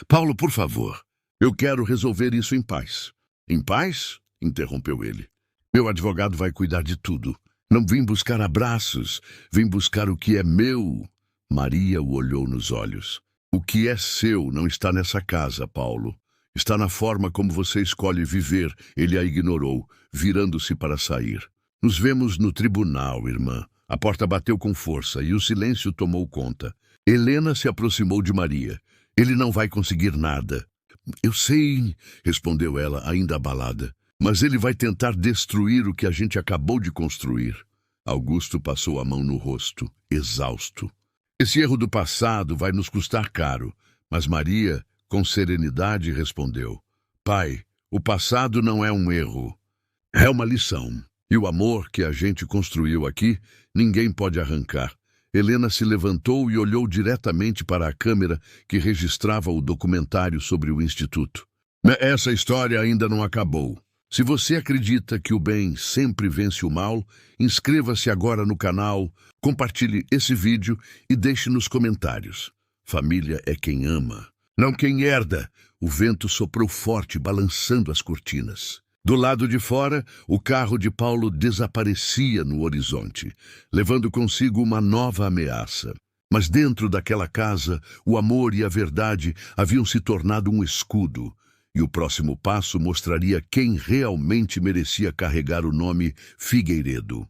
Paulo, por favor. Eu quero resolver isso em paz. Em paz? Interrompeu ele. Meu advogado vai cuidar de tudo. Não vim buscar abraços, vim buscar o que é meu. Maria o olhou nos olhos. O que é seu não está nessa casa, Paulo. Está na forma como você escolhe viver. Ele a ignorou, virando-se para sair. Nos vemos no tribunal, irmã. A porta bateu com força e o silêncio tomou conta. Helena se aproximou de Maria. Ele não vai conseguir nada. Eu sei, respondeu ela, ainda abalada. Mas ele vai tentar destruir o que a gente acabou de construir. Augusto passou a mão no rosto, exausto. Esse erro do passado vai nos custar caro. Mas Maria, com serenidade, respondeu. Pai, o passado não é um erro. É uma lição. E o amor que a gente construiu aqui, ninguém pode arrancar. Helena se levantou e olhou diretamente para a câmera que registrava o documentário sobre o Instituto. Essa história ainda não acabou. Se você acredita que o bem sempre vence o mal, inscreva-se agora no canal, compartilhe esse vídeo e deixe nos comentários. Família é quem ama, não quem herda. O vento soprou forte, balançando as cortinas. Do lado de fora, o carro de Paulo desaparecia no horizonte, levando consigo uma nova ameaça. Mas dentro daquela casa, o amor e a verdade haviam se tornado um escudo, e o próximo passo mostraria quem realmente merecia carregar o nome Figueiredo.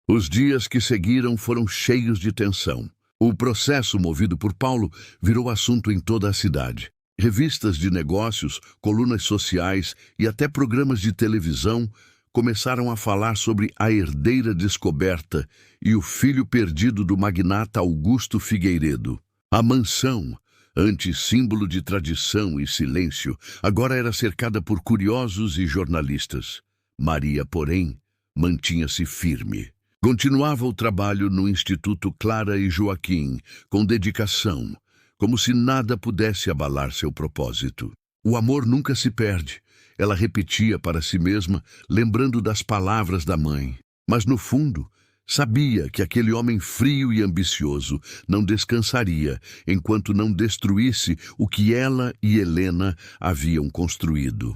Os dias que seguiram foram cheios de tensão. O processo movido por Paulo virou assunto em toda a cidade. Revistas de negócios, colunas sociais e até programas de televisão começaram a falar sobre a herdeira descoberta e o filho perdido do magnata Augusto Figueiredo. A mansão, antes símbolo de tradição e silêncio, agora era cercada por curiosos e jornalistas. Maria, porém, mantinha-se firme. Continuava o trabalho no Instituto Clara e Joaquim, com dedicação, como se nada pudesse abalar seu propósito. O amor nunca se perde, ela repetia para si mesma, lembrando das palavras da mãe. Mas no fundo, sabia que aquele homem frio e ambicioso não descansaria enquanto não destruísse o que ela e Helena haviam construído.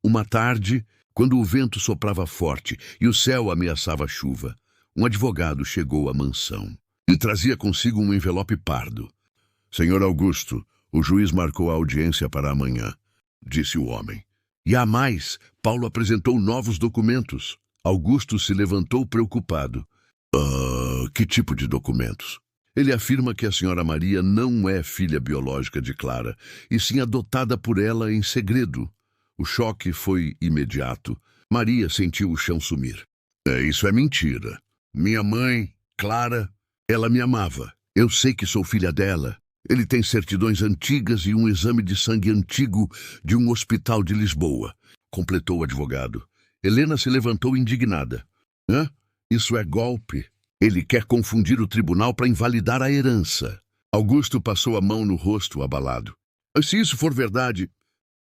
Uma tarde, quando o vento soprava forte e o céu ameaçava chuva, um advogado chegou à mansão e trazia consigo um envelope pardo. Senhor Augusto, o juiz marcou a audiência para amanhã, disse o homem. E há mais, Paulo apresentou novos documentos. Augusto se levantou preocupado. Que tipo de documentos? Ele afirma que a senhora Maria não é filha biológica de Clara, e sim adotada por ela em segredo. O choque foi imediato. Maria sentiu o chão sumir. Isso é mentira. Minha mãe, Clara, ela me amava. Eu sei que sou filha dela. Ele tem certidões antigas e um exame de sangue antigo de um hospital de Lisboa, completou o advogado. Helena se levantou indignada. Isso é golpe. Ele quer confundir o tribunal para invalidar a herança. Augusto passou a mão no rosto abalado. Se isso for verdade,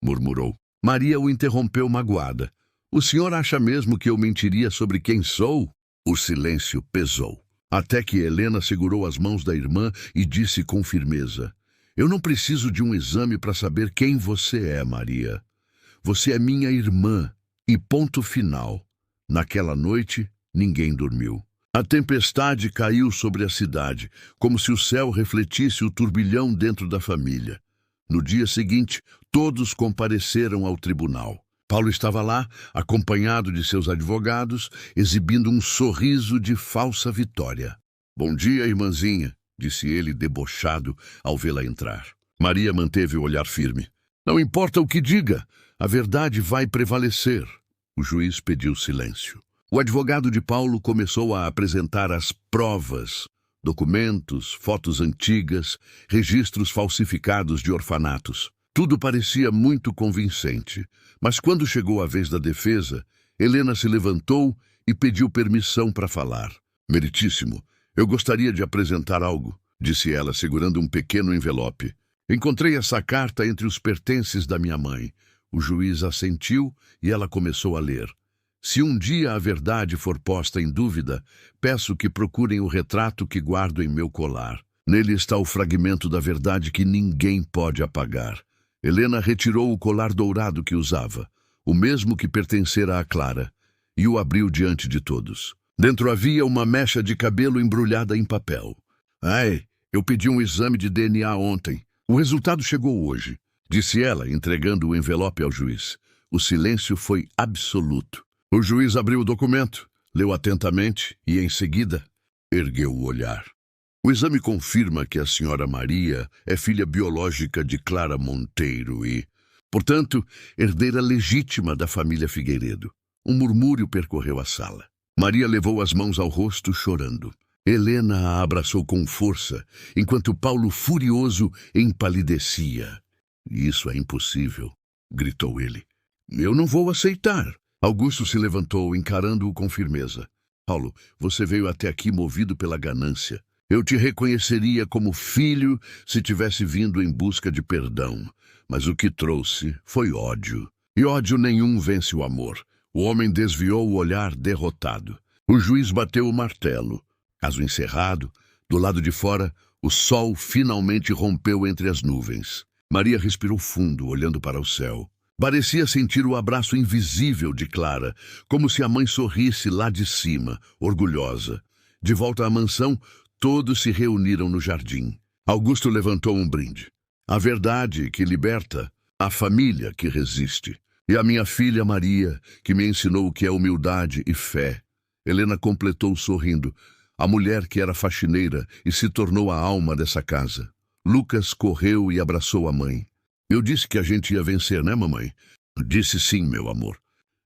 murmurou. Maria o interrompeu magoada. O senhor acha mesmo que eu mentiria sobre quem sou? O silêncio pesou. Até que Helena segurou as mãos da irmã e disse com firmeza. Eu não preciso de um exame para saber quem você é, Maria. Você é minha irmã. E ponto final. Naquela noite, ninguém dormiu. A tempestade caiu sobre a cidade, como se o céu refletisse o turbilhão dentro da família. No dia seguinte, todos compareceram ao tribunal. Paulo estava lá, acompanhado de seus advogados, exibindo um sorriso de falsa vitória. "Bom dia, irmãzinha", disse ele, debochado, ao vê-la entrar. Maria manteve o olhar firme. "Não importa o que diga, a verdade vai prevalecer." O juiz pediu silêncio. O advogado de Paulo começou a apresentar as provas, documentos, fotos antigas, registros falsificados de orfanatos. Tudo parecia muito convincente, mas quando chegou a vez da defesa, Helena se levantou e pediu permissão para falar. "Meritíssimo, eu gostaria de apresentar algo", disse ela, segurando um pequeno envelope. "Encontrei essa carta entre os pertences da minha mãe." O juiz assentiu e ela começou a ler. "Se um dia a verdade for posta em dúvida, peço que procurem o retrato que guardo em meu colar. Nele está o fragmento da verdade que ninguém pode apagar." Helena retirou o colar dourado que usava, o mesmo que pertencera a Clara, e o abriu diante de todos. Dentro havia uma mecha de cabelo embrulhada em papel. "Ai, eu pedi um exame de DNA ontem. O resultado chegou hoje", disse ela, entregando o envelope ao juiz. O silêncio foi absoluto. O juiz abriu o documento, leu atentamente e, em seguida, ergueu o olhar. "O exame confirma que a senhora Maria é filha biológica de Clara Monteiro e, portanto, herdeira legítima da família Figueiredo." Um murmúrio percorreu a sala. Maria levou as mãos ao rosto, chorando. Helena a abraçou com força, enquanto Paulo, furioso, empalidecia. "Isso é impossível", gritou ele. "Eu não vou aceitar." Augusto se levantou, encarando-o com firmeza. "Paulo, você veio até aqui movido pela ganância. Eu te reconheceria como filho se tivesse vindo em busca de perdão. Mas o que trouxe foi ódio. E ódio nenhum vence o amor." O homem desviou o olhar, derrotado. O juiz bateu o martelo. Caso encerrado, do lado de fora, o sol finalmente rompeu entre as nuvens. Maria respirou fundo, olhando para o céu. Parecia sentir o abraço invisível de Clara, como se a mãe sorrisse lá de cima, orgulhosa. De volta à mansão, todos se reuniram no jardim. Augusto levantou um brinde. "A verdade que liberta, a família que resiste. E a minha filha Maria, que me ensinou o que é humildade e fé." Helena completou sorrindo. "A mulher que era faxineira e se tornou a alma dessa casa." Lucas correu e abraçou a mãe. "Eu disse que a gente ia vencer, né, mamãe?" "Disse sim, meu amor",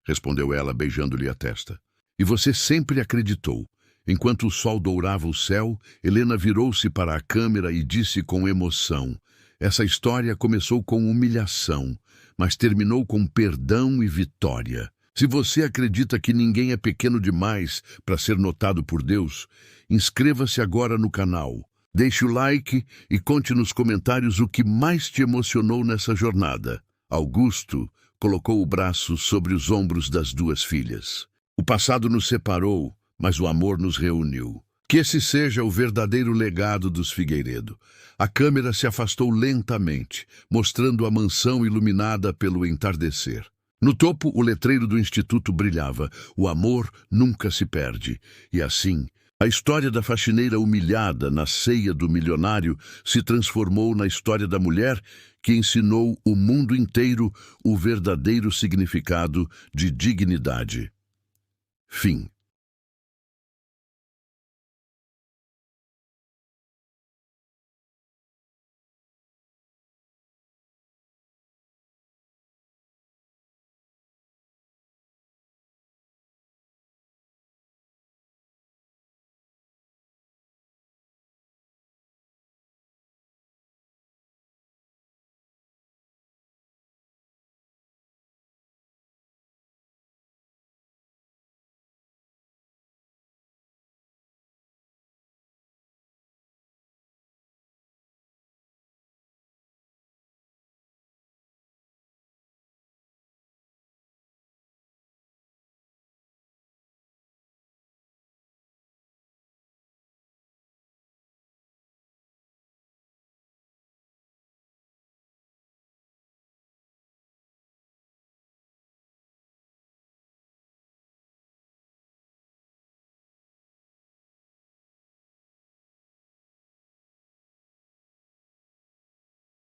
respondeu ela, beijando-lhe a testa. "E você sempre acreditou." Enquanto o sol dourava o céu, Helena virou-se para a câmera e disse com emoção: "Essa história começou com humilhação, mas terminou com perdão e vitória. Se você acredita que ninguém é pequeno demais para ser notado por Deus, inscreva-se agora no canal. Deixe o like e conte nos comentários o que mais te emocionou nessa jornada." Augusto colocou o braço sobre os ombros das duas filhas. "O passado nos separou, mas o amor nos reuniu. Que esse seja o verdadeiro legado dos Figueiredo." A câmera se afastou lentamente, mostrando a mansão iluminada pelo entardecer. No topo, o letreiro do instituto brilhava: "O amor nunca se perde." E assim, a história da faxineira humilhada na ceia do milionário se transformou na história da mulher que ensinou o mundo inteiro o verdadeiro significado de dignidade. Fim.